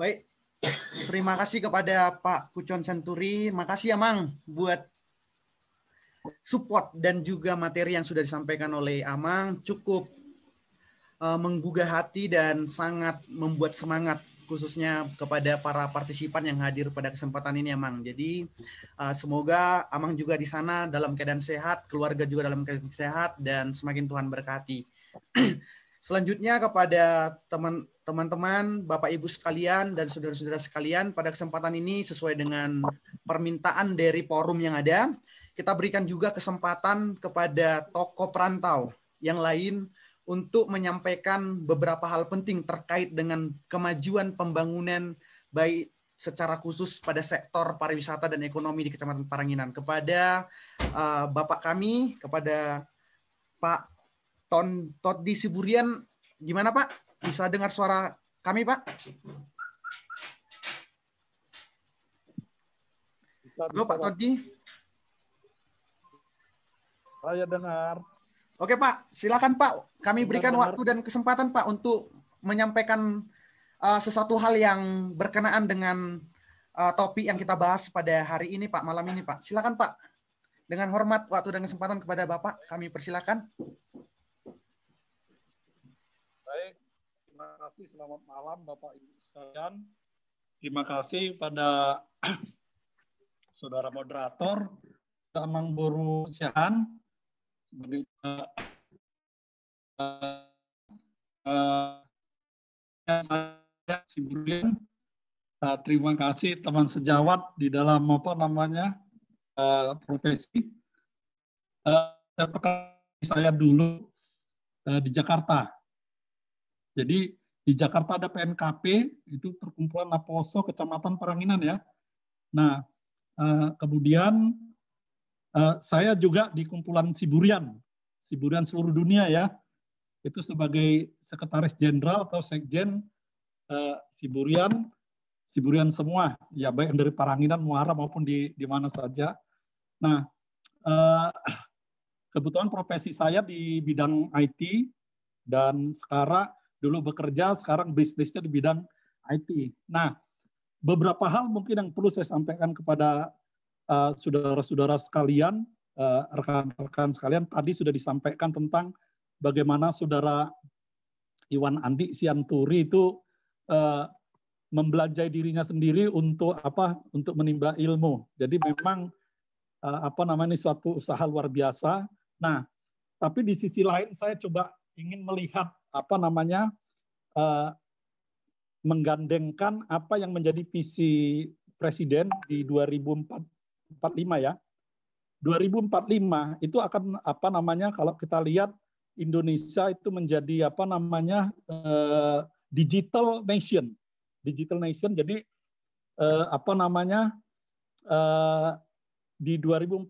Baik, terima kasih kepada Pak Pucon Santuri. Makasih ya Mang buat support dan juga materi yang sudah disampaikan oleh Amang. Cukup menggugah hati dan sangat membuat semangat khususnya kepada para partisipan yang hadir pada kesempatan ini Amang. Jadi semoga Amang juga di sana dalam keadaan sehat, keluarga juga dalam keadaan sehat dan semakin Tuhan berkati. Selanjutnya kepada teman-teman, Bapak Ibu sekalian dan saudara-saudara sekalian, pada kesempatan ini sesuai dengan permintaan dari forum yang ada, kita berikan juga kesempatan kepada tokoh perantau yang lain untuk menyampaikan beberapa hal penting terkait dengan kemajuan pembangunan baik secara khusus pada sektor pariwisata dan ekonomi di Kecamatan Paranginan. Kepada Bapak kami, kepada Pak Toddi Siburian, gimana Pak? Bisa dengar suara kami Pak? Halo Pak Toddi. Saya dengar. Oke Pak, silakan Pak. Kami berikan waktu dan kesempatan Pak untuk menyampaikan sesuatu hal yang berkenaan dengan topik yang kita bahas pada hari ini Pak, malam ini Pak. Silakan Pak. Dengan hormat waktu dan kesempatan kepada Bapak, kami persilakan. Baik, terima kasih. Selamat malam Bapak Ibu sekalian. Terima kasih pada saudara moderator, Amang Boru Siahan, sebagai saya Siburian. Terima kasih teman sejawat di dalam profesi. Saya dulu di Jakarta. Jadi di Jakarta ada PNKP, itu Perkumpulan Naposo Kecamatan Paranginan ya. Nah, kemudian saya juga di kumpulan Siburian seluruh dunia ya. Itu sebagai sekretaris jenderal atau sekjen Siburian semua, ya baik dari Paranginan, Muara maupun di mana saja. Nah, kebetulan profesi saya di bidang IT dan sekarang bisnisnya di bidang IT. Nah, beberapa hal mungkin yang perlu saya sampaikan kepada saudara-saudara sekalian, rekan-rekan sekalian, tadi sudah disampaikan tentang bagaimana saudara Iwan Andi Sianturi itu membelajai dirinya sendiri untuk menimba ilmu. Jadi memang ini suatu usaha luar biasa. Nah, tapi di sisi lain saya coba ingin melihat menggandengkan apa yang menjadi visi Presiden di 2045 ya. 2045 itu akan kalau kita lihat Indonesia itu menjadi digital nation. Jadi di 2045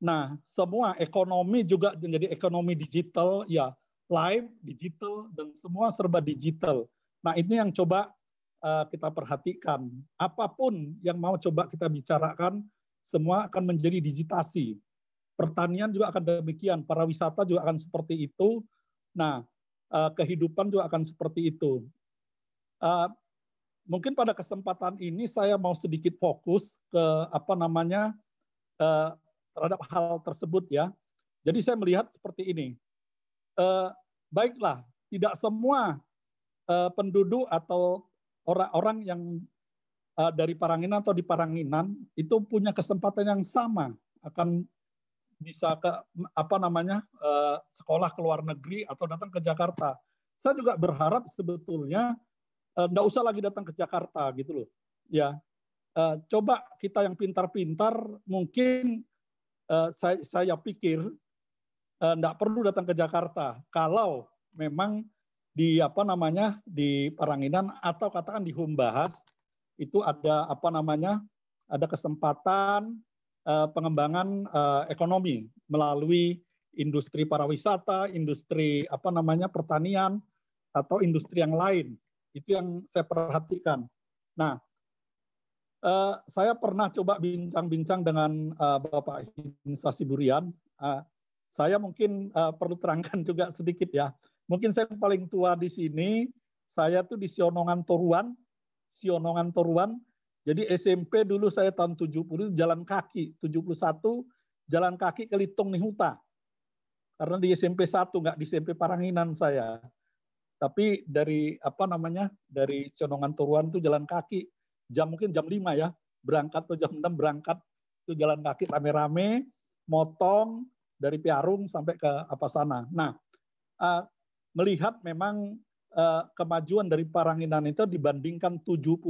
nah semua ekonomi juga menjadi ekonomi digital ya, live digital dan semua serba digital. Nah, ini yang coba kita perhatikan. Apapun yang mau coba kita bicarakan semua akan menjadi digitasi. Pertanian juga akan demikian, pariwisata juga akan seperti itu. Nah, kehidupan juga akan seperti itu. Mungkin pada kesempatan ini saya mau sedikit fokus ke terhadap hal tersebut ya. Jadi saya melihat seperti ini. Baiklah, tidak semua penduduk atau orang-orang yang dari Paranginan atau di Paranginan itu punya kesempatan yang sama akan bisa ke sekolah ke luar negeri atau datang ke Jakarta. Saya juga berharap sebetulnya nggak usah lagi datang ke Jakarta gitu loh. Ya, coba kita yang pintar-pintar mungkin saya pikir nggak perlu datang ke Jakarta kalau memang di di Paranginan atau katakan di Humbahas itu ada ada kesempatan pengembangan ekonomi melalui industri pariwisata, industri pertanian atau industri yang lain. Itu yang saya perhatikan. Nah, saya pernah coba bincang-bincang dengan Bapak Hinsa Siburian. Saya mungkin perlu terangkan juga sedikit ya. Mungkin saya paling tua di sini. Saya tuh di Sionongan Toruan. Sionongan Toruan. Jadi SMP dulu saya tahun 70 jalan kaki, 71 jalan kaki ke Litung Nihuta. Karena di SMP 1, nggak di SMP Paranginan saya. Tapi dari dari Sionongan Toruan itu jalan kaki, mungkin jam 5 ya, berangkat atau jam 6 berangkat, itu jalan kaki rame-rame, motong dari Piarung sampai ke sana. Nah, melihat memang kemajuan dari Paranginan itu dibandingkan 70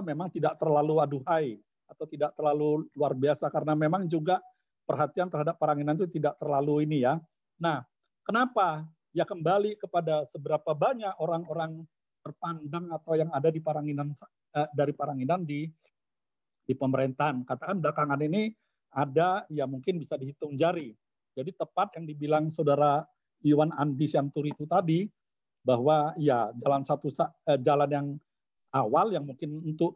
memang tidak terlalu aduhai atau tidak terlalu luar biasa, karena memang juga perhatian terhadap Paranginan itu tidak terlalu ini ya. Nah, kenapa? Ya kembali kepada seberapa banyak orang-orang terpandang atau yang ada di Paranginan, dari Paranginan di pemerintahan. Katakan belakangan ini ada ya mungkin bisa dihitung jari. Jadi tepat yang dibilang saudara Iwan Andi Syanturi itu tadi, bahwa ya jalan yang awal yang mungkin untuk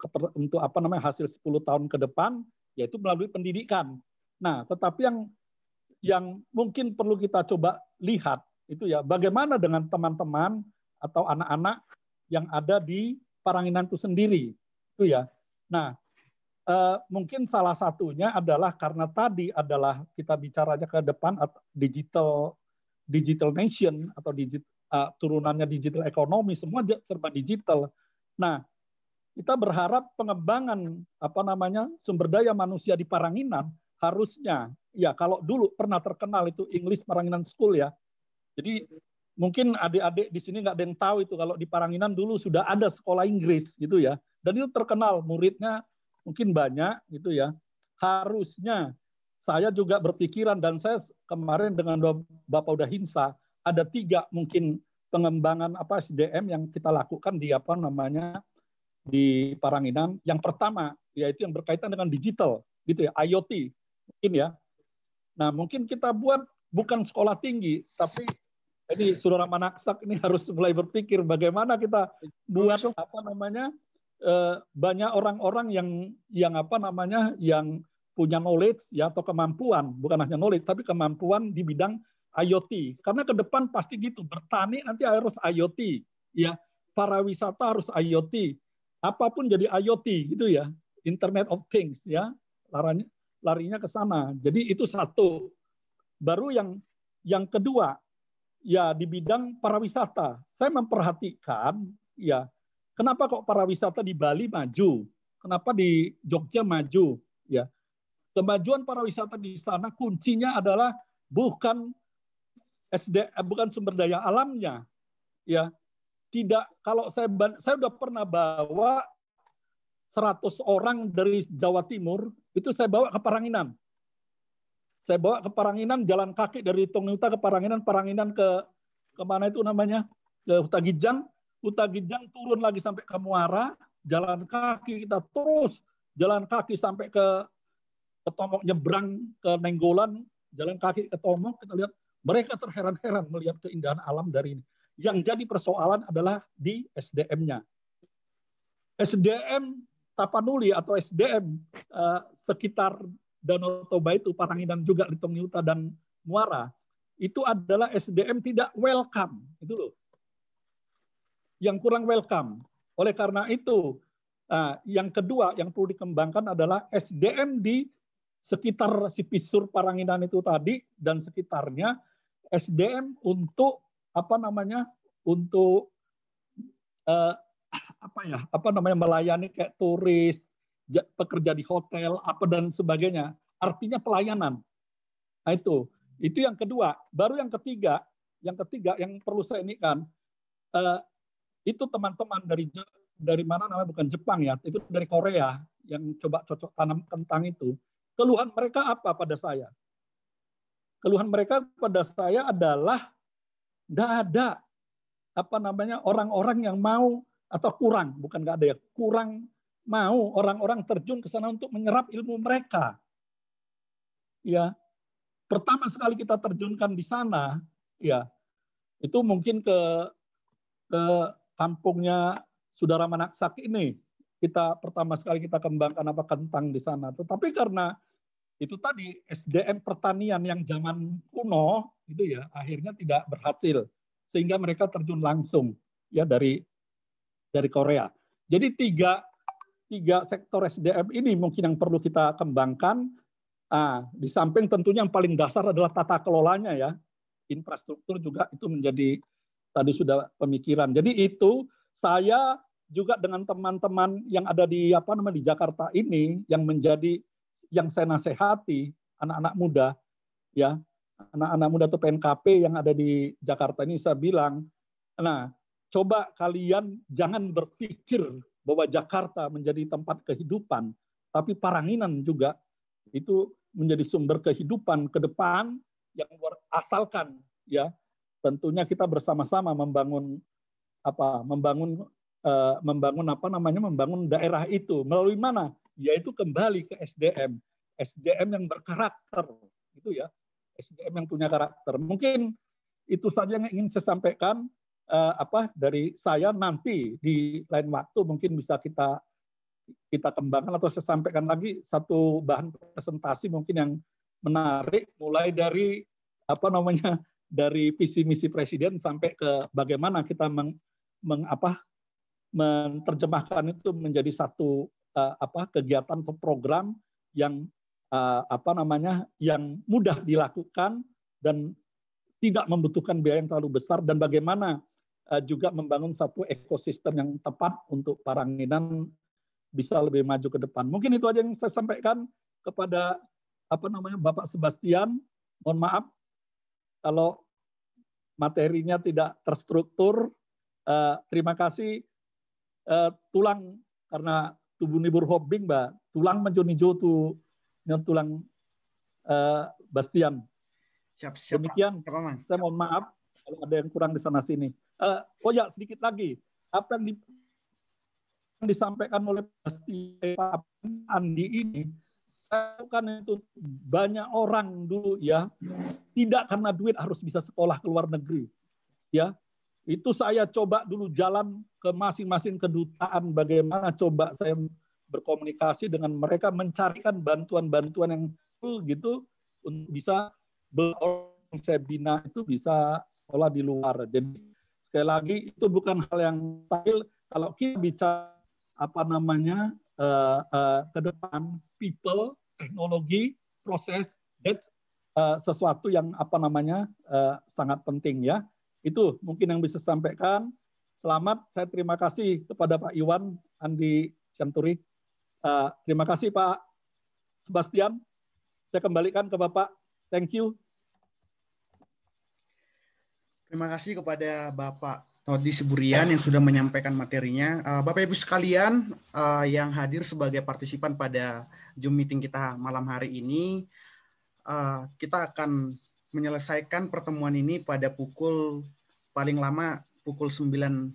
hasil 10 tahun ke depan yaitu melalui pendidikan. Nah, tetapi yang mungkin perlu kita coba lihat itu ya bagaimana dengan teman-teman atau anak-anak yang ada di Paranginan itu sendiri itu ya. Nah, mungkin salah satunya adalah karena tadi adalah kita bicaranya ke depan digital nation atau turunannya digital ekonomi, semua serba digital. Nah, kita berharap pengembangan sumber daya manusia di Paranginan harusnya ya kalau dulu pernah terkenal itu English Paranginan School ya. Jadi mungkin adik-adik di sini nggak ada yang tahu itu kalau di Paranginan dulu sudah ada sekolah Inggris gitu ya. Dan itu terkenal, muridnya mungkin banyak gitu ya. Harusnya saya juga berpikiran, dan saya kemarin dengan Bapak Uda Hinsa ada 3 mungkin pengembangan SDM yang kita lakukan di di Paranginan. Yang pertama yaitu yang berkaitan dengan digital gitu ya, IoT mungkin ya. Nah, mungkin kita buat bukan sekolah tinggi, tapi ini Saudara Manaksak ini harus mulai berpikir bagaimana kita buat banyak orang-orang yang punya knowledge ya atau kemampuan, bukan hanya knowledge tapi kemampuan di bidang IoT. Karena ke depan pasti gitu, bertani nanti harus IoT ya, para wisata harus IoT. Apapun jadi IoT gitu ya, Internet of Things ya. Larinya ke sana. Jadi itu satu. Baru yang kedua ya di bidang pariwisata. Saya memperhatikan ya kenapa kok pariwisata di Bali maju? Kenapa di Jogja maju? Ya, kemajuan pariwisata di sana kuncinya adalah bukan bukan sumber daya alamnya. Ya, tidak. Kalau saya sudah pernah bawa 100 orang dari Jawa Timur itu saya bawa ke Paranginan. Saya bawa ke Paranginan jalan kaki dari Tongnuta ke Paranginan ke mana itu namanya? Ke Hutagijang. Hutagijang turun lagi sampai ke Muara, jalan kaki kita terus jalan kaki sampai ke Tomok, nyebrang ke Nenggolan, jalan kaki ke Tomok, kita lihat mereka terheran-heran melihat keindahan alam dari ini. Yang jadi persoalan adalah di SDM-nya. SDM Tapanuli atau SDM sekitar Danau Toba itu, Paranginan juga, Litung Nihuta dan Muara, itu adalah SDM tidak welcome, itu loh. Yang kurang welcome. Oleh karena itu, yang kedua yang perlu dikembangkan adalah SDM di sekitar Sipisur Paranginan itu tadi dan sekitarnya, SDM untuk untuk melayani kayak turis, pekerja di hotel, dan sebagainya. Artinya pelayanan. Nah, itu yang kedua. Baru yang ketiga yang perlu saya ini kan, itu teman-teman dari mana namanya, bukan Jepang ya, itu dari Korea yang coba cocok tanam kentang itu. Keluhan mereka apa pada saya? Keluhan mereka pada saya adalah nggak ada orang-orang yang mau, atau kurang, bukan nggak ada ya, kurang mau orang-orang terjun ke sana untuk menyerap ilmu mereka. Ya, pertama sekali kita terjunkan di sana, ya, itu mungkin ke kampungnya Saudara Manaksak ini. Pertama sekali kita kembangkan kentang di sana. Tetapi karena itu tadi SDM pertanian yang zaman kuno itu ya akhirnya tidak berhasil, sehingga mereka terjun langsung ya dari Korea. Jadi tiga sektor SDM ini mungkin yang perlu kita kembangkan. Di samping tentunya yang paling dasar adalah tata kelolanya ya. Infrastruktur juga itu menjadi tadi sudah pemikiran. Jadi itu saya juga dengan teman-teman yang ada di di Jakarta ini yang saya nasihati anak-anak muda ya, anak-anak muda atau PNKP yang ada di Jakarta ini saya bilang, nah coba kalian jangan berpikir bahwa Jakarta menjadi tempat kehidupan, tapi Paranginan juga itu menjadi sumber kehidupan ke depan yang asalkan ya tentunya kita bersama-sama membangun membangun daerah itu melalui mana? Yaitu kembali ke SDM yang berkarakter itu ya, SDM yang punya karakter. Mungkin itu saja yang ingin saya sampaikan dari saya. Nanti di lain waktu mungkin bisa kita kembangkan atau saya sampaikan lagi satu bahan presentasi mungkin yang menarik mulai dari dari visi misi presiden sampai ke bagaimana kita menerjemahkan itu menjadi satu kegiatan atau program yang yang mudah dilakukan dan tidak membutuhkan biaya yang terlalu besar, dan bagaimana juga membangun satu ekosistem yang tepat untuk Paranginan bisa lebih maju ke depan. Mungkin itu aja yang saya sampaikan kepada Bapak Sebastian. Mohon maaf kalau materinya tidak terstruktur. Terima kasih. Tulang karena tubuh nibur hobbing, Mbak. Tulang menjonijo tu tulang Bastian. Siap. Demikian. Saya mohon maaf kalau ada yang kurang di sana sini. Oh ya, sedikit lagi. Apa yang disampaikan oleh Pak Andi ini, saya kan itu banyak orang dulu ya, tidak karena duit harus bisa sekolah ke luar negeri. Ya, itu saya coba dulu jalan ke masing-masing kedutaan, bagaimana coba saya berkomunikasi dengan mereka, mencarikan bantuan-bantuan yang gitu untuk bisa saya bina itu bisa sekolah di luar. Jadi sekali lagi itu bukan hal yang mustahil kalau kita bicara ke depan, people, teknologi, proses, that's sesuatu yang sangat penting ya. Itu mungkin yang bisa saya sampaikan. Selamat, saya terima kasih kepada Pak Iwan Andi Syanturi. Terima kasih Pak Sebastian. Saya kembalikan ke Bapak. Thank you. Terima kasih kepada Bapak Todi Siburian yang sudah menyampaikan materinya. Bapak Ibu sekalian yang hadir sebagai partisipan pada Zoom meeting kita malam hari ini, kita akan menyelesaikan pertemuan ini pada paling lama pukul 9.00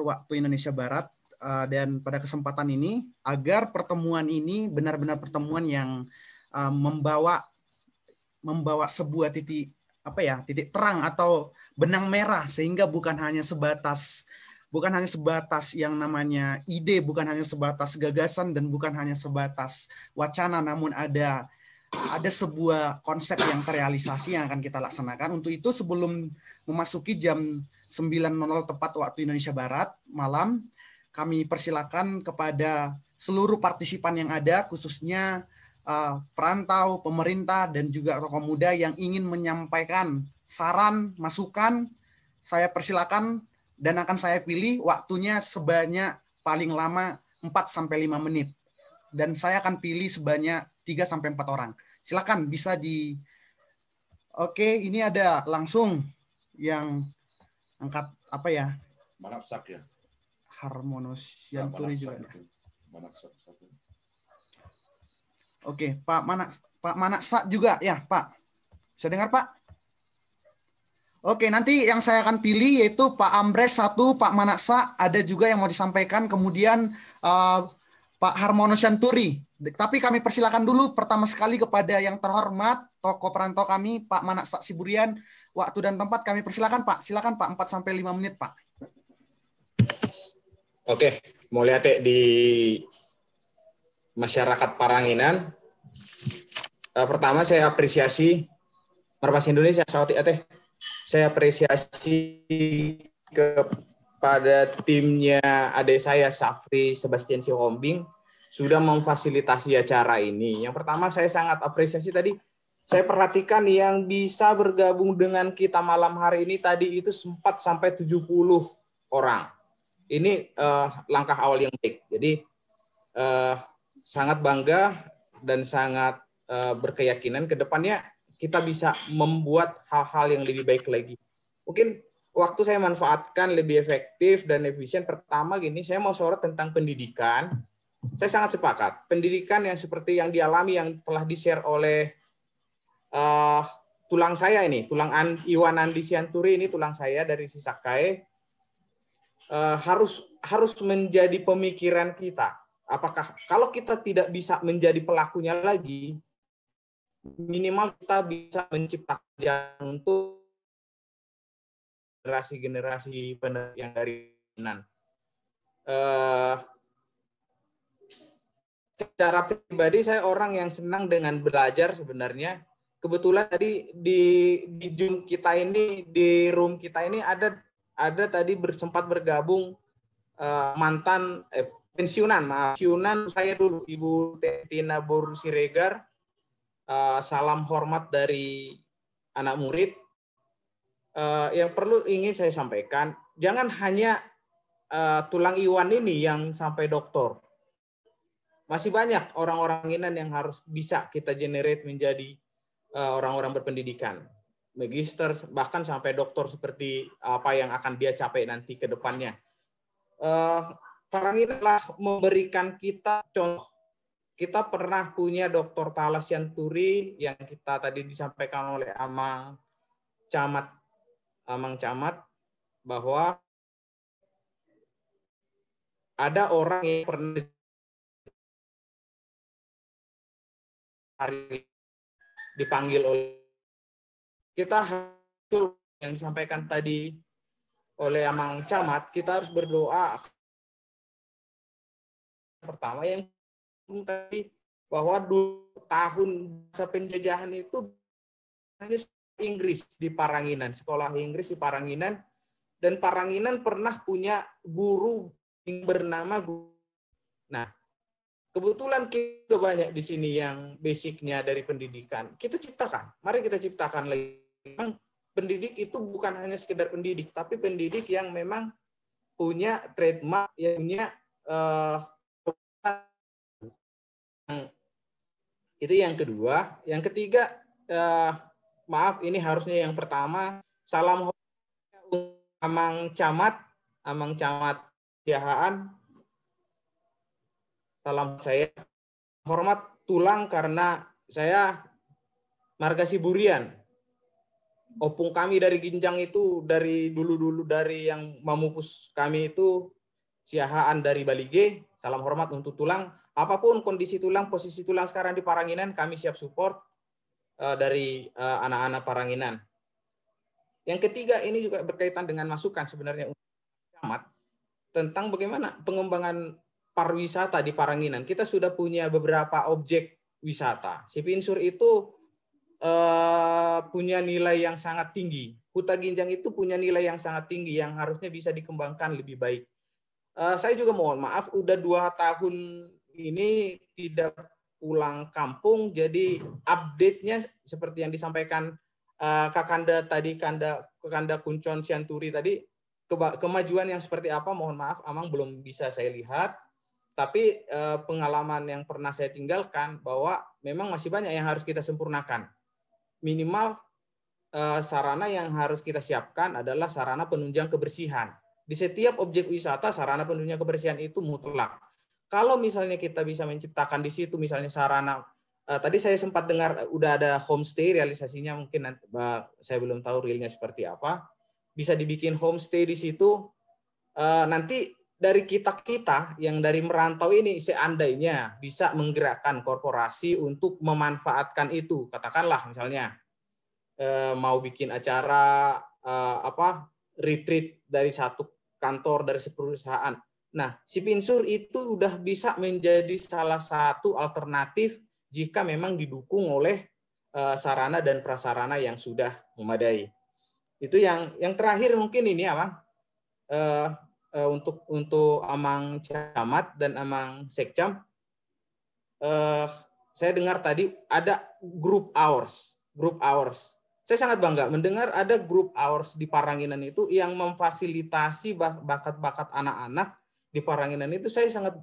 waktu Indonesia Barat. Dan pada kesempatan ini, agar pertemuan ini benar-benar pertemuan yang membawa sebuah titik terang atau benang merah, sehingga bukan hanya sebatas yang namanya ide, bukan hanya sebatas gagasan, dan bukan hanya sebatas wacana, namun ada sebuah konsep yang terrealisasi yang akan kita laksanakan. Untuk itu, sebelum memasuki jam 9.00 tepat waktu Indonesia Barat malam, kami persilakan kepada seluruh partisipan yang ada, khususnya perantau, pemerintah, dan juga tokoh muda yang ingin menyampaikan saran, masukan. Saya persilakan dan akan saya pilih waktunya sebanyak paling lama 4-5 menit. Dan saya akan pilih sebanyak 3-4 orang. Silakan bisa Oke, ini ada langsung yang angkat Manaksak ya. Harmonus Syanturi juga. Manaksak. Oke, Pak Manaksa juga ya, Pak. Bisa dengar, Pak? Oke, nanti yang saya akan pilih yaitu Pak Ambres 1, Pak Manaksa, ada juga yang mau disampaikan, kemudian Pak Harmono Syanturi. Tapi kami persilakan dulu pertama sekali kepada yang terhormat tokoh perantau kami, Pak Manaksa Siburian. Waktu dan tempat kami persilakan, Pak. Silakan, Pak, 4-5 menit, Pak. Oke, mau lihat di masyarakat Paranginan. Pertama saya apresiasi Marpas Indonesia, saya apresiasi ke pada timnya adik saya Safri Sebastian Sihombing sudah memfasilitasi acara ini. Yang pertama saya sangat apresiasi tadi, saya perhatikan yang bisa bergabung dengan kita malam hari ini tadi itu 4 sampai 70 orang. Ini langkah awal yang baik. Jadi sangat bangga dan sangat berkeyakinan ke depannya kita bisa membuat hal-hal yang lebih baik lagi. Mungkin waktu saya manfaatkan lebih efektif dan efisien. Pertama gini, saya mau sorot tentang pendidikan. Saya sangat sepakat. Pendidikan yang seperti yang dialami, yang telah di-share oleh tulang saya ini, tulang Iwan Andi Sianturi ini tulang saya dari Sisakai, harus menjadi pemikiran kita. Apakah kalau kita tidak bisa menjadi pelakunya lagi, minimal kita bisa menciptakan jalan untuk generasi-generasi penerus yang dari nan. Secara pribadi saya orang yang senang dengan belajar sebenarnya. Kebetulan tadi di Zoom kita ini, di room kita ini ada tadi sempat bergabung mantan pensiunan saya dulu, Ibu Tina Bor Siregar. Salam hormat dari anak murid. Yang perlu ingin saya sampaikan, jangan hanya tulang Iwan ini yang sampai doktor. Masih banyak orang-orang Inan yang harus bisa kita generate menjadi orang-orang berpendidikan. Magister, bahkan sampai doktor seperti apa yang akan dia capai nanti ke depannya. Parangina telah memberikan kita contoh. Kita pernah punya Dr. Thala Sianturi yang kita tadi disampaikan oleh Amang Camat bahwa ada orang yang pernah dipanggil oleh kita, yang disampaikan tadi oleh Amang Camat, kita harus berdoa. Pertama yang tadi bahwa 2 tahun masa penjajahan itu hanya Inggris di Paranginan, sekolah Inggris di Paranginan, dan Paranginan pernah punya guru yang bernama guru. Nah, kebetulan kita banyak di sini yang basicnya dari pendidikan. Kita ciptakan, mari kita ciptakan lagi. Memang pendidik itu bukan hanya sekedar pendidik, tapi pendidik yang memang punya trademark, yang punya itu yang kedua. Yang ketiga, maaf ini harusnya yang pertama, salam Amang Camat Tiahaan. Salam saya hormat tulang karena saya marga Siburian. Opung kami dari Ginjang itu dari dulu dari yang memupus kami itu Siahaan dari Balige. Salam hormat untuk tulang. Apapun kondisi tulang, posisi tulang sekarang di Paranginan, kami siap support dari anak-anak Paranginan. Yang ketiga, ini juga berkaitan dengan masukan sebenarnya untuk camat tentang bagaimana pengembangan pariwisata di Paranginan. Kita sudah punya beberapa objek wisata. Sipinsur itu punya nilai yang sangat tinggi. Huta Ginjang itu punya nilai yang sangat tinggi yang harusnya bisa dikembangkan lebih baik. Saya juga mohon maaf, udah 2 tahun ini tidak pulang kampung, jadi update-nya seperti yang disampaikan Kakanda tadi, Kakanda Kuncon Sianturi tadi, kemajuan yang seperti apa, mohon maaf, Amang belum bisa saya lihat, tapi pengalaman yang pernah saya tinggalkan bahwa memang masih banyak yang harus kita sempurnakan. Minimal sarana yang harus kita siapkan adalah sarana penunjang kebersihan. Di setiap objek wisata, sarana penunjang kebersihan itu mutlak. Kalau misalnya kita bisa menciptakan di situ, misalnya sarana, tadi saya sempat dengar udah ada homestay, realisasinya mungkin nanti, saya belum tahu realnya seperti apa. Bisa dibikin homestay di situ. Nanti dari kita yang dari merantau ini, seandainya bisa menggerakkan korporasi untuk memanfaatkan itu, katakanlah misalnya mau bikin acara retreat dari satu kantor dari perusahaan. Nah, Sipinsur itu udah bisa menjadi salah satu alternatif jika memang didukung oleh sarana dan prasarana yang sudah memadai. Itu yang terakhir mungkin ini, Abang. untuk Amang Camat dan Amang Sekcam, saya dengar tadi ada group hours. Saya sangat bangga mendengar ada group hours di Paranginan itu yang memfasilitasi bakat-bakat anak-anak di Paranginan itu. Saya sangat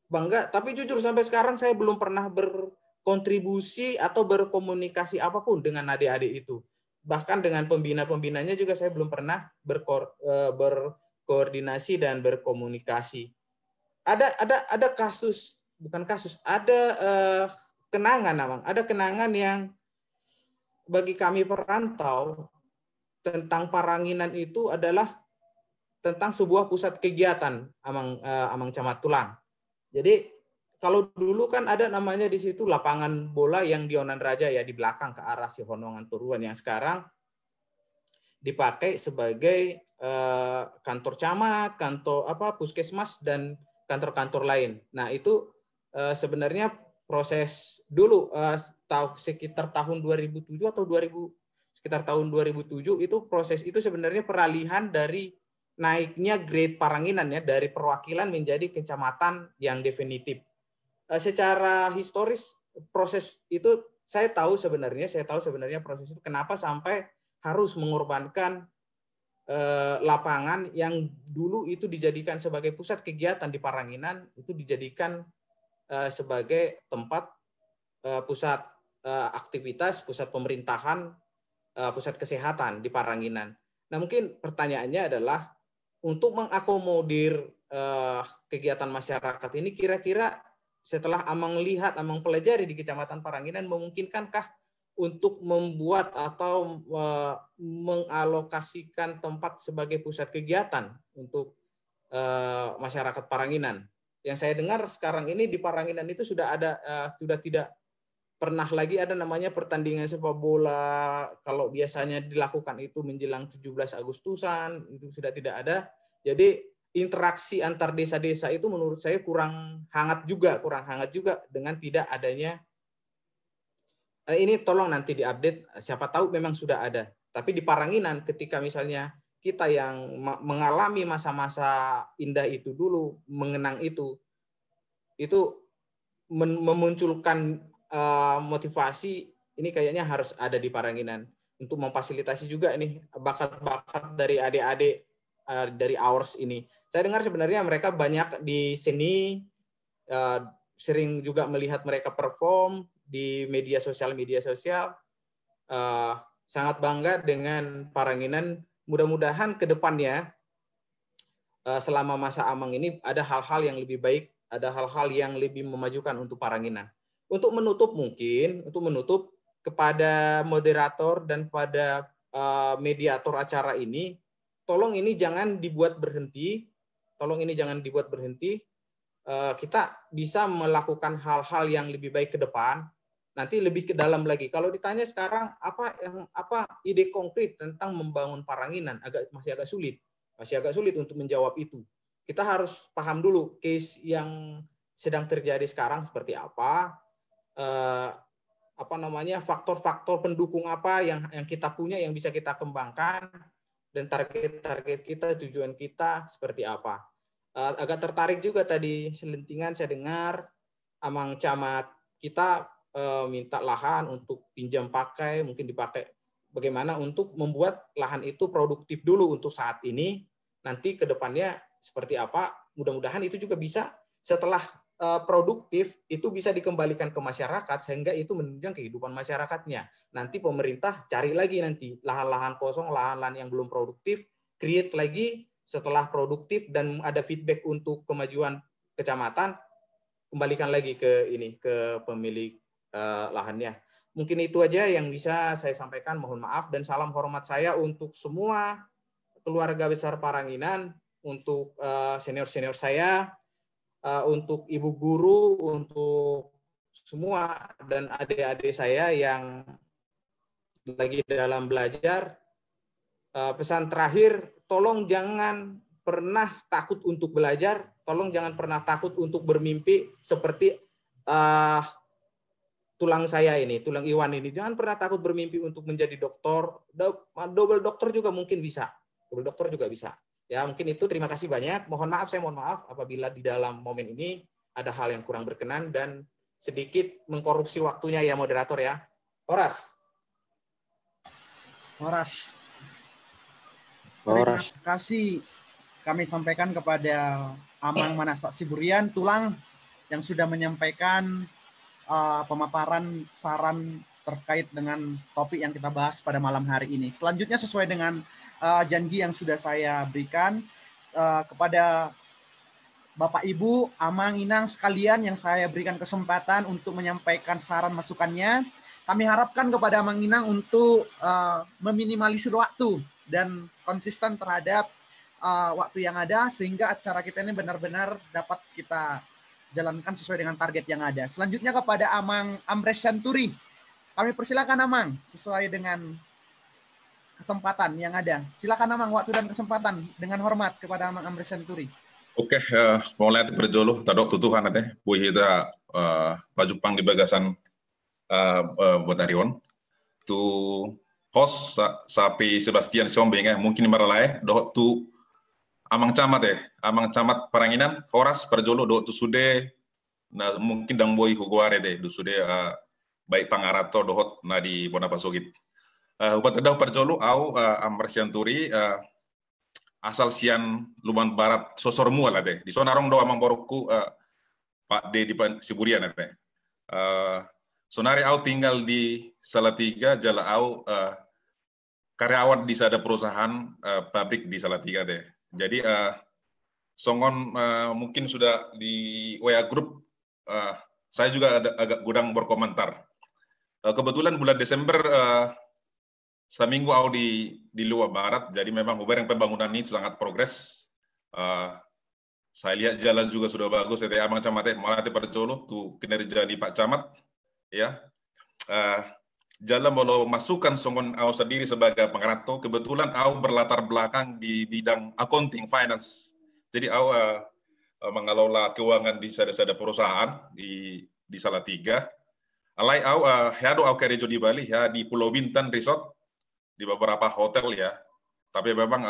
bangga, tapi jujur sampai sekarang saya belum pernah berkontribusi atau berkomunikasi apapun dengan adik-adik itu. Bahkan dengan pembina-pembinanya juga saya belum pernah berkoordinasi dan berkomunikasi. Ada kasus, bukan kasus, ada kenangan, Amang. Ada kenangan yang bagi kami perantau tentang Paranginan itu adalah tentang sebuah pusat kegiatan, Amang Camat Tulang. Jadi kalau dulu kan ada namanya di situ lapangan bola yang di Onan Raja ya, di belakang ke arah Sihonongan Turuan, yang sekarang dipakai sebagai kantor camat, kantor puskesmas dan kantor-kantor lain. Nah, itu sebenarnya proses dulu sekitar tahun 2007 atau sekitar tahun 2007 itu proses itu sebenarnya peralihan dari naiknya grade Paranginan ya, dari perwakilan menjadi kecamatan yang definitif. Secara historis proses itu saya tahu sebenarnya proses itu kenapa sampai harus mengorbankan lapangan yang dulu itu dijadikan sebagai pusat kegiatan di Paranginan, itu dijadikan sebagai tempat pusat aktivitas, pusat pemerintahan, pusat kesehatan di Paranginan. Nah, mungkin pertanyaannya adalah untuk mengakomodir kegiatan masyarakat ini, kira-kira setelah Amang lihat, Amang pelajari di Kecamatan Paranginan, memungkinkankah untuk membuat atau mengalokasikan tempat sebagai pusat kegiatan untuk masyarakat Paranginan? Yang saya dengar sekarang ini di Paranginan itu sudah tidak pernah lagi ada namanya pertandingan sepak bola. Kalau biasanya dilakukan itu menjelang 17 Agustusan, itu sudah tidak ada. Jadi interaksi antar desa-desa itu menurut saya kurang hangat juga dengan tidak adanya. Ini tolong nanti diupdate, siapa tahu memang sudah ada. Tapi di Paranginan ketika misalnya kita yang mengalami masa-masa indah itu dulu, mengenang itu memunculkan motivasi ini kayaknya harus ada di Paranginan untuk memfasilitasi juga nih bakat-bakat dari adik-adik dari hours ini. Saya dengar sebenarnya mereka banyak di seni, sering juga melihat mereka perform di media sosial. Sangat bangga dengan Paranginan. Mudah-mudahan ke depannya selama masa Amang ini ada hal-hal yang lebih baik, ada hal-hal yang lebih memajukan untuk Paranginan. Untuk menutup kepada moderator dan pada mediator acara ini, tolong ini jangan dibuat berhenti. Kita bisa melakukan hal-hal yang lebih baik ke depan. Nanti lebih ke dalam lagi. Kalau ditanya sekarang apa ide konkret tentang membangun Paranginan, masih agak sulit untuk menjawab itu. Kita harus paham dulu case yang sedang terjadi sekarang seperti apa, faktor-faktor pendukung apa yang kita punya yang bisa kita kembangkan, dan target kita, tujuan kita seperti apa. Agak tertarik juga tadi selentingan saya dengar Amang Camat kita minta lahan untuk pinjam pakai, mungkin dipakai bagaimana untuk membuat lahan itu produktif dulu untuk saat ini, nanti ke depannya seperti apa, mudah-mudahan itu juga bisa setelah produktif itu bisa dikembalikan ke masyarakat sehingga itu menunjang kehidupan masyarakatnya. Nanti pemerintah cari lagi nanti lahan-lahan kosong, lahan-lahan yang belum produktif, create lagi setelah produktif dan ada feedback untuk kemajuan kecamatan, kembalikan lagi ke pemilik lahannya. Mungkin itu aja yang bisa saya sampaikan. Mohon maaf dan salam hormat saya untuk semua keluarga besar Paranginan, untuk senior-senior saya, untuk ibu guru, untuk semua dan adik-adik saya yang lagi dalam belajar. Pesan terakhir, tolong jangan pernah takut untuk belajar, tolong jangan pernah takut untuk bermimpi seperti tulang saya ini, tulang Iwan ini. Jangan pernah takut bermimpi untuk menjadi dokter, double dokter juga mungkin bisa. Double dokter juga bisa. Ya, mungkin itu. Terima kasih banyak. Saya mohon maaf apabila di dalam momen ini ada hal yang kurang berkenan dan sedikit mengkorupsi waktunya ya, moderator ya. Horas. Terima kasih kami sampaikan kepada Amang Manasak Siburian Tulang yang sudah menyampaikan pemaparan saran terkait dengan topik yang kita bahas pada malam hari ini. Selanjutnya sesuai dengan janji yang sudah saya berikan kepada Bapak Ibu, Amang, Inang sekalian yang saya berikan kesempatan untuk menyampaikan saran masukannya. Kami harapkan kepada Amang Inang untuk meminimalisir waktu dan konsisten terhadap waktu yang ada sehingga acara kita ini benar-benar dapat kita jalankan sesuai dengan target yang ada. Selanjutnya kepada Amang Amres Syanturi. Kami persilakan Amang sesuai dengan kesempatan yang ada. Silakan Amang, waktu dan kesempatan dengan hormat kepada Amang Amres Syanturi. Oke, mulai berjolo tadok tutuhan ate puhi da pajupang di bagasan buat Arion tu host sapi Sebastian Sombeng mungkin maralai do tu amang camat Paranginan Horas perjolo do tu sude na mungkin dang boy huguare de do sude baik pangarato dohot na di Bonapasogit upat dah perjolo au Amres Syanturi asal sian Luban Barat sosormu lah deh di sonarong do amang borokku Pak D di Siburian ate sonari au tinggal di Salatiga jala au karyawan di sada perusahaan pabrik di Salatiga deh. Jadi songon mungkin sudah di WA group saya juga agak gudang berkomentar. Kebetulan bulan Desember seminggu au di luar barat, jadi memang yang pembangunan ini sangat progres. Saya lihat jalan juga sudah bagus. Saya amang camat malah pada colo tuh kinerja di Pak Camat, ya. Jalan mau masukkan songon au sendiri sebagai pengarato. Kebetulan au berlatar belakang di bidang accounting finance. Jadi au mengelola keuangan di sada-sada perusahaan di Salatiga. Alai au hado au kerejo di Bali ya di Pulau Bintan Resort di beberapa hotel ya, tapi memang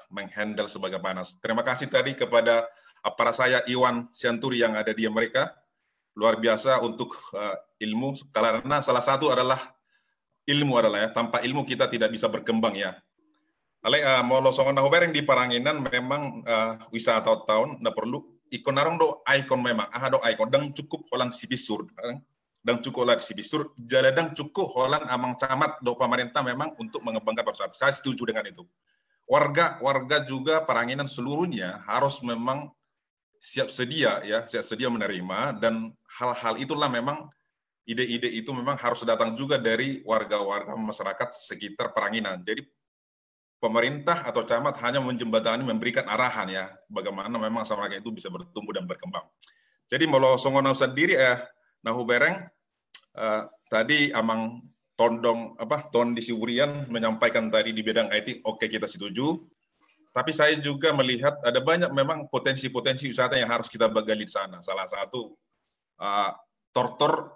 menghandle sebagai panas. Terima kasih tadi kepada aparat saya Iwan Syanturi yang ada di Amerika, luar biasa untuk ilmu, karena salah satu adalah ilmu adalah ya, tanpa ilmu kita tidak bisa berkembang ya. Ale mau losongan nahubereng di Paranginan memang wisata tahun, nggak perlu ikon narong do ikon memang, do ikon dan cukup Holland Sibisur. Dan cukup lah di Sibisur, jaladang cukup Holland amang camat do pemerintah memang untuk mengembangkan pariwisata. Saya setuju dengan itu. Warga juga Paranginan seluruhnya harus memang siap sedia menerima, dan hal-hal itulah memang ide-ide itu memang harus datang juga dari warga-warga masyarakat sekitar Paranginan. Jadi pemerintah atau camat hanya menjembatani memberikan arahan ya bagaimana memang masyarakat itu bisa bertumbuh dan berkembang. Jadi mau songonau sendiri nahu bereng tadi amang Ton di Siburian menyampaikan tadi di bidang IT, oke, kita setuju. Tapi saya juga melihat ada banyak memang potensi-potensi wisata yang harus kita gali di sana. Salah satu tortor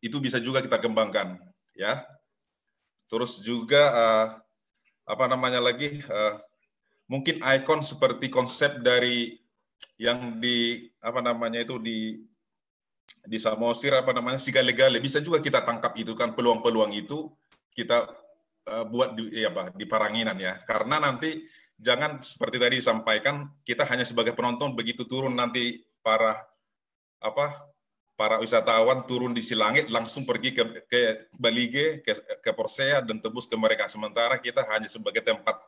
itu bisa juga kita kembangkan ya. Terus juga mungkin ikon seperti konsep dari yang di di Samosir Sigale-gale bisa juga kita tangkap itu kan, peluang-peluang itu kita buat di Paranginan ya. Karena nanti jangan seperti tadi disampaikan kita hanya sebagai penonton, begitu turun nanti para wisatawan turun di Silangit langsung pergi ke Balige, ke Porsea dan tebus ke mereka. Sementara kita hanya sebagai tempat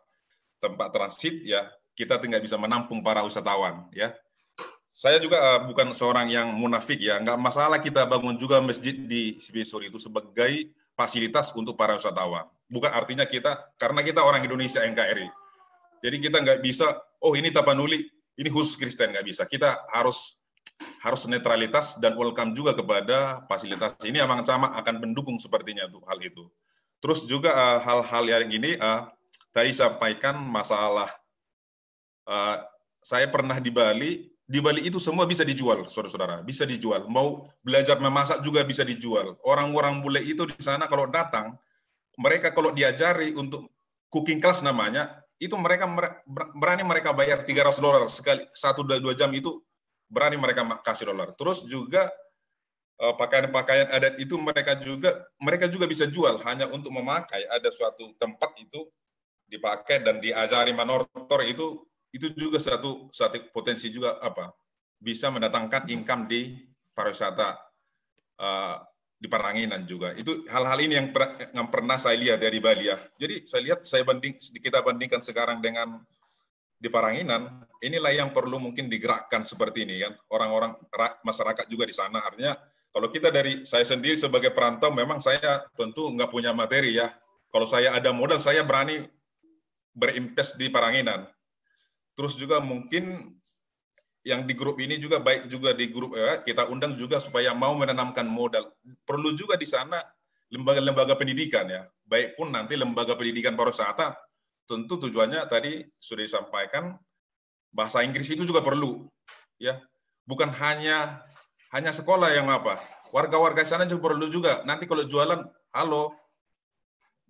transit ya, kita tidak bisa menampung para wisatawan ya. Saya juga bukan seorang yang munafik ya, nggak masalah kita bangun juga masjid di Sibisur itu sebagai fasilitas untuk para wisatawan. Bukan artinya karena kita orang Indonesia NKRI, jadi kita nggak bisa, ini Tapanuli, ini khusus Kristen, nggak bisa. Kita harus netralitas dan welcome juga kepada fasilitas ini. Amang Camat akan mendukung sepertinya tuh hal itu. Terus juga hal-hal yang ini tadi sampaikan masalah saya pernah di Bali. Di Bali itu semua bisa dijual, saudara-saudara, bisa dijual. Mau belajar memasak juga bisa dijual. Orang-orang bule itu di sana kalau datang, mereka kalau diajari untuk cooking class namanya, itu mereka berani mereka bayar $300 sekali 1-2 jam itu, berani mereka kasih dolar. Terus juga pakaian-pakaian adat itu mereka juga bisa jual hanya untuk memakai. Ada suatu tempat itu dipakai dan diajari manortor, itu juga satu potensi juga bisa mendatangkan income di pariwisata di Paranginan juga. Itu hal-hal ini yang pernah saya lihat ya di Bali ya. Jadi saya lihat, kita bandingkan sekarang dengan di Paranginan, inilah yang perlu mungkin digerakkan seperti ini kan. Orang-orang masyarakat juga di sana. Artinya kalau saya sendiri sebagai perantau, memang saya tentu nggak punya materi ya. Kalau saya ada modal, saya berani berinvest di Paranginan. Terus juga mungkin yang di grup ini juga baik juga di grup kita undang juga supaya mau menanamkan modal. Perlu juga di sana lembaga-lembaga pendidikan ya. Baik pun nanti lembaga pendidikan pariwisata, tentu tujuannya tadi sudah disampaikan, bahasa Inggris itu juga perlu ya. Bukan hanya sekolah yang warga-warga sana juga perlu juga. Nanti kalau jualan, halo,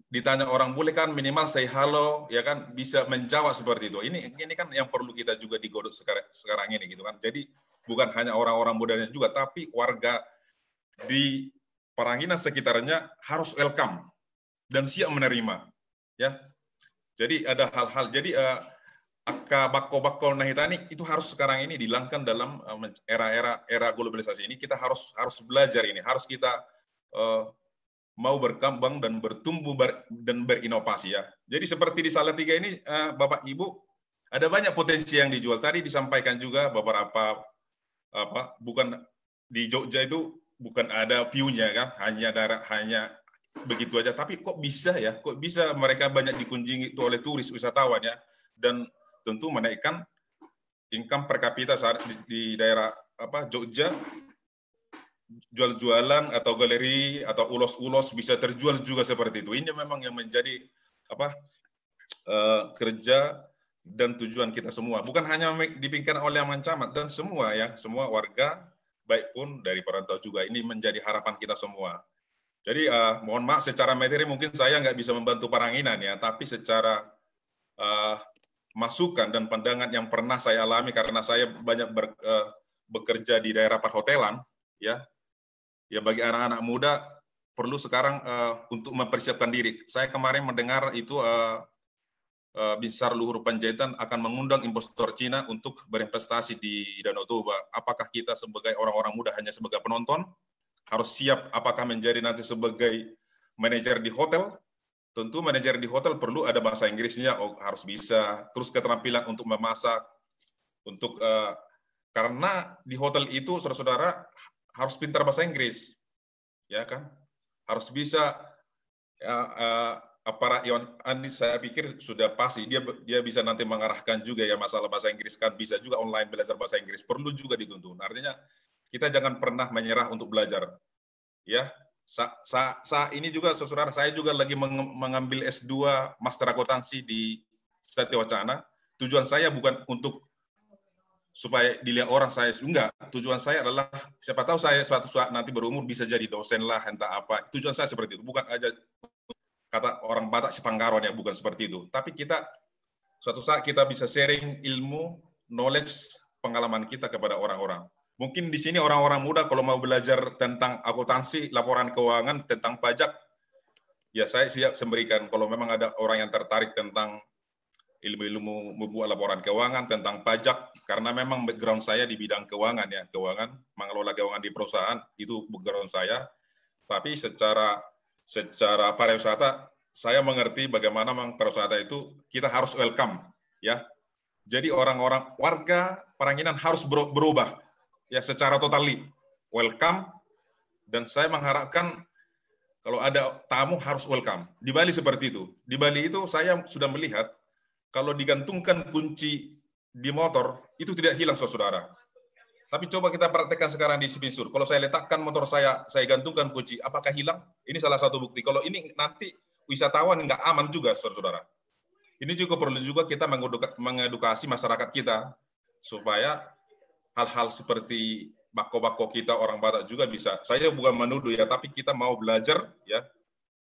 ditanya orang boleh kan minimal say halo, ya kan, bisa menjawab seperti itu. Ini kan yang perlu kita juga digodok sekarang ini gitu kan. Jadi bukan hanya orang-orang mudanya juga, tapi warga di Paranginan sekitarnya harus welcome dan siap menerima ya. Jadi ada hal-hal, jadi bako-bako nahitani itu harus sekarang ini dihilangkan dalam era globalisasi ini. Kita harus belajar ini, harus kita mau berkembang dan bertumbuh dan berinovasi ya. Jadi seperti di Salatiga ini, Bapak Ibu, ada banyak potensi yang dijual. Tadi disampaikan juga beberapa bukan di Jogja itu bukan ada view-nya kan, hanya begitu aja. Tapi kok bisa mereka banyak dikunjungi itu oleh turis wisatawan ya, dan tentu menaikkan income per kapita saat di daerah Jogja. Jual-jualan atau galeri atau ulos-ulos bisa terjual juga seperti itu. Ini memang yang menjadi kerja dan tujuan kita semua. Bukan hanya dipikirkan oleh Aman Camat dan semua ya, semua warga baik pun dari perantau juga. Ini menjadi harapan kita semua. Jadi mohon maaf secara materi mungkin saya nggak bisa membantu Paranginan ya, tapi secara masukan dan pandangan yang pernah saya alami karena saya banyak bekerja di daerah perhotelan ya. Ya bagi anak-anak muda perlu sekarang untuk mempersiapkan diri. Saya kemarin mendengar itu Binsar Luhur Panjaitan akan mengundang investor Cina untuk berinvestasi di Danau Toba. Apakah kita sebagai orang-orang muda hanya sebagai penonton? Harus siap apakah menjadi nanti sebagai manajer di hotel? Tentu manajer di hotel perlu ada bahasa Inggrisnya, harus bisa. Terus keterampilan untuk memasak, karena di hotel itu saudara-saudara harus pintar bahasa Inggris, ya kan? Harus bisa aparat Andi saya pikir sudah pasti dia bisa nanti mengarahkan juga ya masalah bahasa Inggris kan, bisa juga online belajar bahasa Inggris, perlu juga dituntun. Artinya kita jangan pernah menyerah untuk belajar, ya. Saat ini juga saudara saya juga lagi mengambil S2 Master Akuntansi di Satya Wacana. Tujuan saya bukan untuk supaya dilihat orang saya, enggak. Tujuan saya adalah siapa tahu saya suatu saat nanti berumur bisa jadi dosen lah, entah apa. Tujuan saya seperti itu, bukan aja kata orang Batak Sepanggaron ya, bukan seperti itu. Tapi kita suatu saat kita bisa sharing ilmu, knowledge, pengalaman kita kepada orang-orang. Mungkin di sini orang-orang muda kalau mau belajar tentang akuntansi, laporan keuangan, tentang pajak, ya saya siap memberikan. Kalau memang ada orang yang tertarik tentang ilmu-ilmu membuat laporan keuangan, tentang pajak, karena memang background saya di bidang keuangan ya, keuangan, mengelola keuangan di perusahaan, itu background saya. Tapi secara pariwisata, saya mengerti bagaimana memang pariwisata itu kita harus welcome ya. Jadi orang-orang warga Paranginan harus berubah ya secara totally welcome, dan saya mengharapkan kalau ada tamu harus welcome. Di Bali seperti itu. Di Bali itu saya sudah melihat kalau digantungkan kunci di motor, itu tidak hilang, saudara. Tapi coba kita praktekkan sekarang di Spinsur. Kalau saya letakkan motor saya gantungkan kunci, apakah hilang? Ini salah satu bukti. Kalau ini nanti wisatawan nggak aman juga, saudara. Ini juga perlu juga kita mengedukasi masyarakat kita, supaya hal-hal seperti bako-bako kita, orang Batak juga bisa. Saya bukan menuduh ya, tapi kita mau belajar, ya,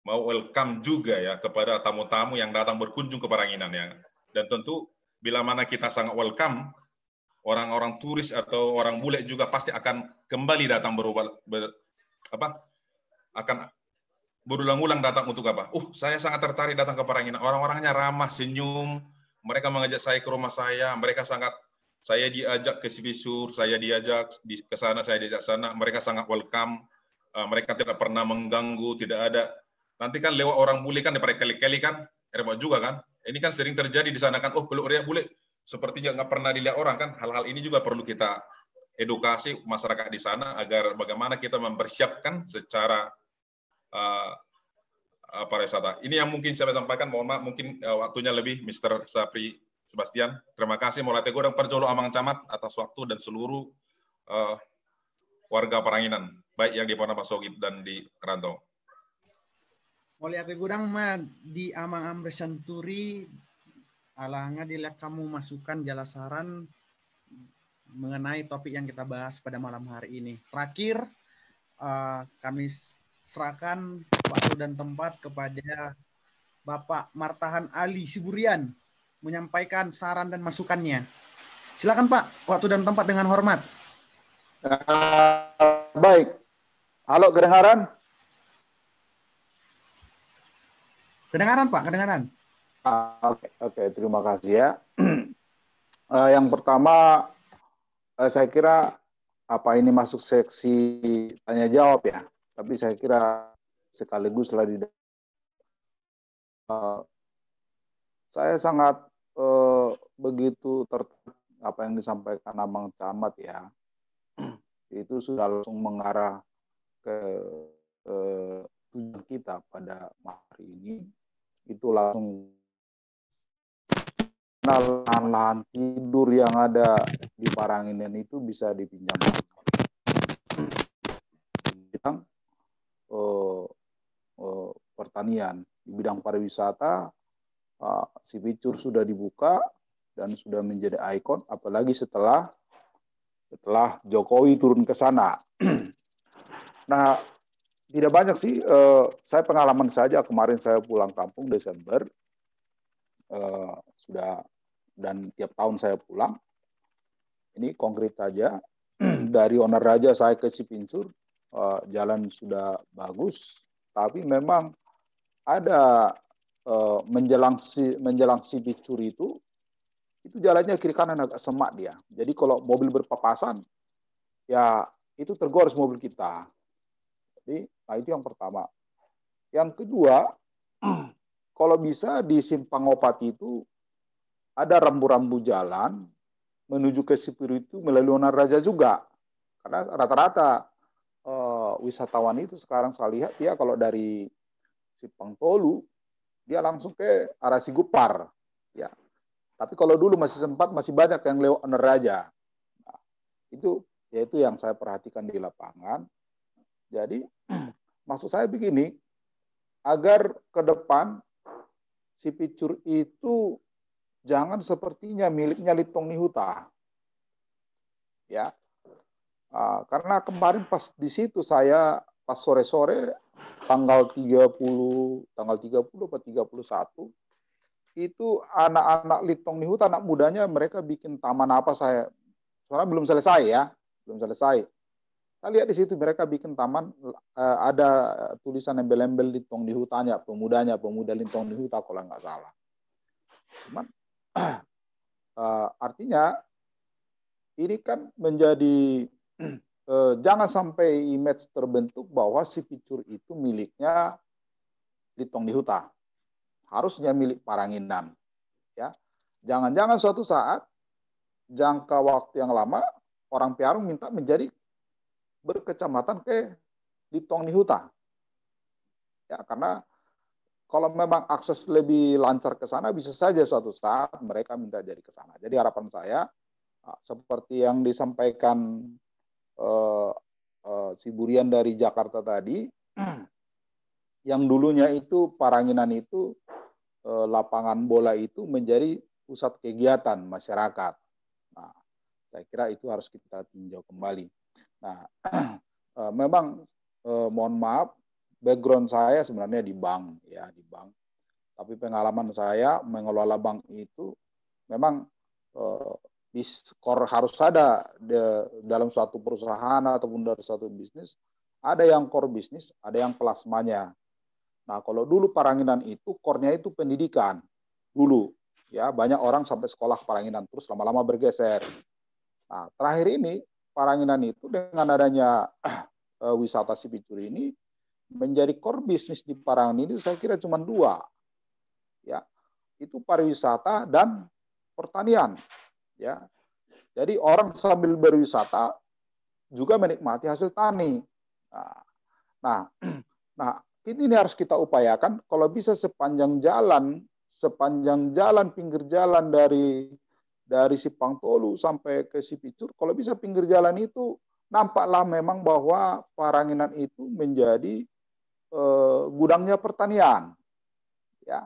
mau welcome juga ya kepada tamu-tamu yang datang berkunjung ke Paranginan ya. Dan tentu bila mana kita sangat welcome, orang-orang turis atau orang bule juga pasti akan kembali datang akan berulang-ulang datang untuk apa? Saya sangat tertarik datang ke Paranginan. Orang-orangnya ramah, senyum, mereka mengajak saya ke rumah saya, saya diajak ke Sibisur, saya diajak ke sana, saya diajak sana, mereka sangat welcome, mereka tidak pernah mengganggu, tidak ada. Nanti kan lewat orang bule kan, berkali-kali kan, repot juga kan. Ini kan sering terjadi di sana kan, kalau dia bule, sepertinya nggak pernah dilihat orang kan. Hal-hal ini juga perlu kita edukasi masyarakat di sana, agar bagaimana kita mempersiapkan secara pariwisata. Ini yang mungkin saya sampaikan, mohon maaf, mungkin waktunya lebih, Mr. Sapri Sebastian. Terima kasih Mola Teguh dan Perjolo Amang Camat atas waktu dan seluruh warga Paranginan, baik yang di Ponapasogit dan di Rantau. Oleh apa gudang mah di Amang Amres Santuri, alangnya dilihat kamu masukkan jala saran mengenai topik yang kita bahas pada malam hari ini. Terakhir, kami serahkan waktu dan tempat kepada Bapak Martahan Ali Siburian menyampaikan saran dan masukannya. Silakan Pak, waktu dan tempat dengan hormat. Baik. Halo, kedengaran? Kedengaran Pak, kedengaran. Oke, terima kasih ya. Yang pertama, saya kira ini masuk seksi tanya jawab ya. Tapi saya kira sekaligus saya sangat begitu tertarik apa yang disampaikan Amang Camat ya. Itu sudah langsung mengarah ke tujuan kita pada hari ini. Itu langsung lahan-lahan tidur yang ada di Paranginan itu bisa dipinjamkan. Pertanian di bidang pariwisata, Sibicur sudah dibuka dan sudah menjadi ikon, apalagi setelah Jokowi turun ke sana. Nah, tidak banyak sih, saya pengalaman saja kemarin saya pulang kampung Desember, sudah, dan tiap tahun saya pulang. Ini konkret saja, dari Onaraja saya ke Cipincur, jalan sudah bagus, tapi memang ada menjelang Cipincur itu jalannya kiri kanan agak semak dia. Jadi kalau mobil berpapasan, ya itu tergores mobil kita. Jadi, nah itu yang pertama. Yang kedua, kalau bisa di Simpang Opati itu ada rambu-rambu jalan menuju ke Sipir itu melalui Onaraja juga. Karena rata-rata wisatawan itu sekarang saya lihat dia kalau dari Simpang Tolu, dia langsung ke arah Sigupar. Ya. Tapi kalau dulu masih banyak yang lewat Onaraja. Nah, itu yang saya perhatikan di lapangan. Jadi, maksud saya begini, agar ke depan Sipicur itu jangan sepertinya miliknya Litong Nihuta. Ya. Karena kemarin pas di situ saya pas sore-sore tanggal 30 atau 31 itu anak-anak Litong Nihuta, anak mudanya mereka bikin taman apa soalnya belum selesai ya, belum selesai. Saya lihat di situ mereka bikin taman, ada tulisan embel-embel Litong Nihutanya, pemuda Litong Nihuta kalau nggak salah. Cuman artinya ini kan menjadi jangan sampai image terbentuk bahwa Sipicur itu miliknya Litong Nihuta. Harusnya milik Paranginan. Ya. Jangan-jangan suatu saat jangka waktu yang lama orang Piarung minta menjadi berkecamatan ke Litong Nihuta. Ya, karena kalau memang akses lebih lancar ke sana bisa saja suatu saat mereka minta jadi ke sana. Jadi harapan saya seperti yang disampaikan Siburian dari Jakarta tadi, yang dulunya itu Paranginan itu lapangan bola itu menjadi pusat kegiatan masyarakat. Nah, saya kira itu harus kita tinjau kembali. Nah, memang mohon maaf, background saya sebenarnya di bank, ya di bank. Tapi pengalaman saya mengelola bank itu memang core harus ada dalam suatu perusahaan ataupun dari suatu bisnis. Ada yang core bisnis, ada yang plasmanya. Nah, kalau dulu Paranginan itu core-nya itu pendidikan dulu. Ya, banyak orang sampai sekolah Paranginan terus lama-lama bergeser. Nah, terakhir ini Paranginan itu dengan adanya wisata Sipincur ini menjadi core bisnis di Paranginan ini saya kira cuma 2. Ya. Itu pariwisata dan pertanian. Ya. Jadi orang sambil berwisata juga menikmati hasil tani. Nah, ini harus kita upayakan kalau bisa sepanjang jalan pinggir jalan dari Simpang Tolu sampai ke Sipincur, kalau bisa pinggir jalan itu nampaklah memang bahwa Paranginan itu menjadi gudangnya pertanian. Ya.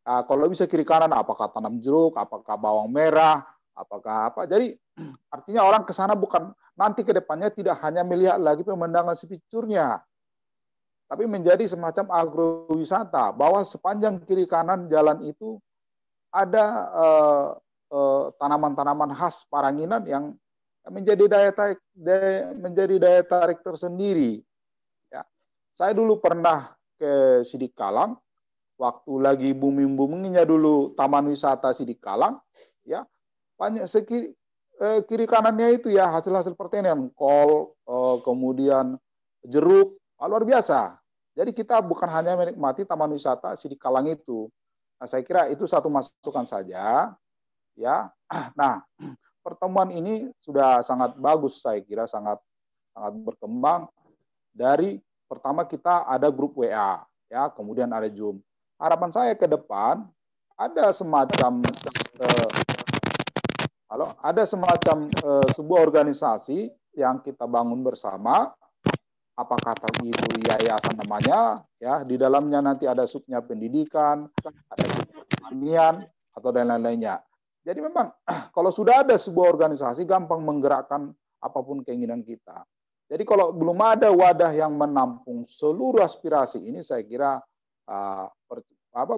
Nah, kalau bisa kiri kanan apakah tanam jeruk, apakah bawang merah, apakah apa. Jadi artinya orang ke sana bukan nanti ke depannya tidak hanya melihat lagi pemandangan Sipincurnya, tapi menjadi semacam agrowisata, bahwa sepanjang kiri kanan jalan itu ada tanaman-tanaman khas Paranginan yang menjadi daya tarik tersendiri. Ya. Saya dulu pernah ke Sidikalang, waktu lagi booming-boomingnya dulu Taman Wisata Sidikalang, ya banyak kiri kanannya itu ya hasil-hasil pertanian, kol, kemudian jeruk, luar biasa. Jadi kita bukan hanya menikmati Taman Wisata Sidikalang itu. Nah, saya kira itu satu masukan saja. Ya, nah pertemuan ini sudah sangat bagus, saya kira sangat berkembang. Dari pertama kita ada grup WA, ya, kemudian ada Zoom. Harapan saya ke depan ada semacam sebuah organisasi yang kita bangun bersama. Apakah itu yayasan namanya, ya, di dalamnya nanti ada subnya pendidikan, ada pertanian atau dan lain-lainnya. Jadi memang kalau sudah ada sebuah organisasi gampang menggerakkan apapun keinginan kita. Jadi kalau belum ada wadah yang menampung seluruh aspirasi ini, saya kira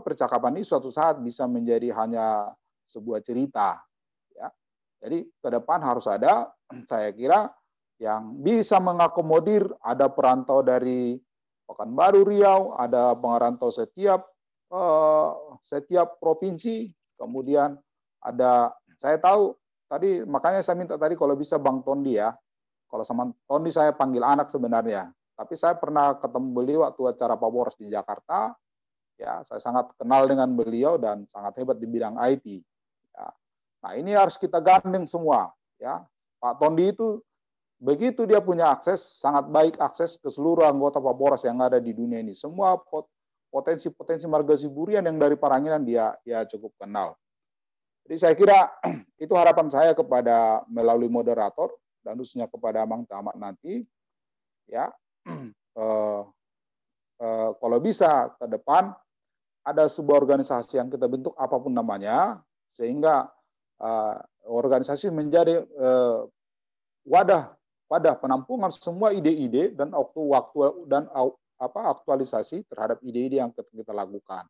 percakapan ini suatu saat bisa menjadi hanya sebuah cerita. Ya. Jadi ke depan harus ada, saya kira, yang bisa mengakomodir, ada perantau dari Pekanbaru Riau, ada pengerantau setiap provinsi, kemudian ada, saya tahu tadi makanya saya minta tadi kalau bisa Bang Tondi ya, kalau sama Tondi saya panggil anak sebenarnya, tapi saya pernah ketemu beliau waktu acara Pak Boros di Jakarta, ya saya sangat kenal dengan beliau dan sangat hebat di bidang IT. Ya. Nah ini harus kita gandeng semua, ya. Pak Tondi itu begitu dia punya akses, sangat baik akses ke seluruh anggota Pak Boros yang ada di dunia ini. Semua potensi-potensi marga Siburian yang dari Paranginan dia cukup kenal. Jadi saya kira itu harapan saya kepada melalui moderator dan khususnya kepada Bang Camat nanti, ya kalau bisa ke depan ada sebuah organisasi yang kita bentuk apapun namanya, sehingga organisasi menjadi wadah penampungan semua ide-ide dan waktu dan aktualisasi terhadap ide-ide yang kita lakukan.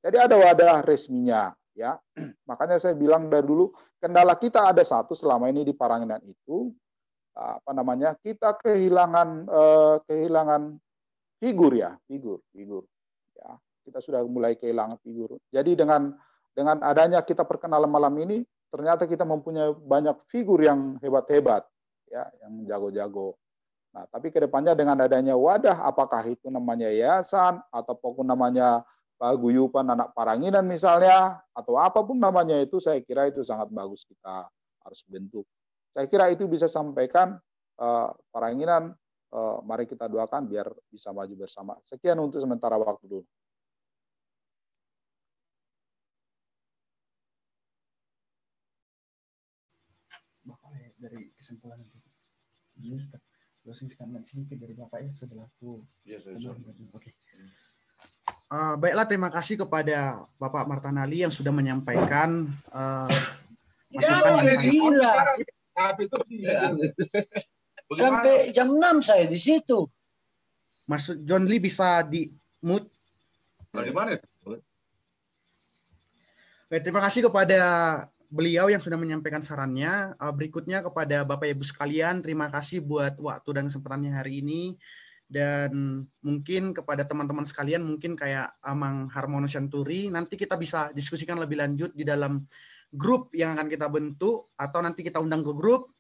Jadi ada wadah resminya, ya. Makanya saya bilang dari dulu kendala kita ada satu selama ini di Paranginan itu kita kehilangan figur. Ya. Kita sudah mulai kehilangan figur. Jadi dengan adanya kita perkenalan malam ini, ternyata kita mempunyai banyak figur yang hebat-hebat. Ya, yang jago-jago. Nah, tapi kedepannya dengan adanya wadah, apakah itu namanya yayasan ataupun namanya paguyuban anak Paranginan misalnya, atau apapun namanya itu, saya kira itu sangat bagus kita harus bentuk. Saya kira itu bisa sampaikan Paranginan, mari kita doakan biar bisa maju bersama. Sekian untuk sementara waktu dulu. Dari kesimpulan itu closing statement sedikit dari Bapak ya sebelahku. Yes, Oke. Baiklah, terima kasih kepada Bapak Martanali yang sudah menyampaikan masukan yang sampai jam 6 saya di situ. Mas John Lee bisa di mute. Bagaimana? Baik, terima kasih kepada beliau yang sudah menyampaikan sarannya. Berikutnya kepada Bapak Ibu sekalian, terima kasih buat waktu dan kesempatannya hari ini. Dan mungkin kepada teman-teman sekalian, mungkin kayak Amang Harmono Shanturi, nanti kita bisa diskusikan lebih lanjut di dalam grup yang akan kita bentuk, atau nanti kita undang ke grup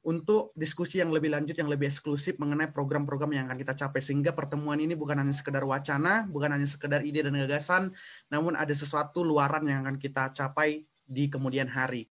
untuk diskusi yang lebih lanjut, yang lebih eksklusif mengenai program-program yang akan kita capai. Sehingga pertemuan ini bukan hanya sekedar wacana, bukan hanya sekedar ide dan gagasan, namun ada sesuatu luaran yang akan kita capai di kemudian hari.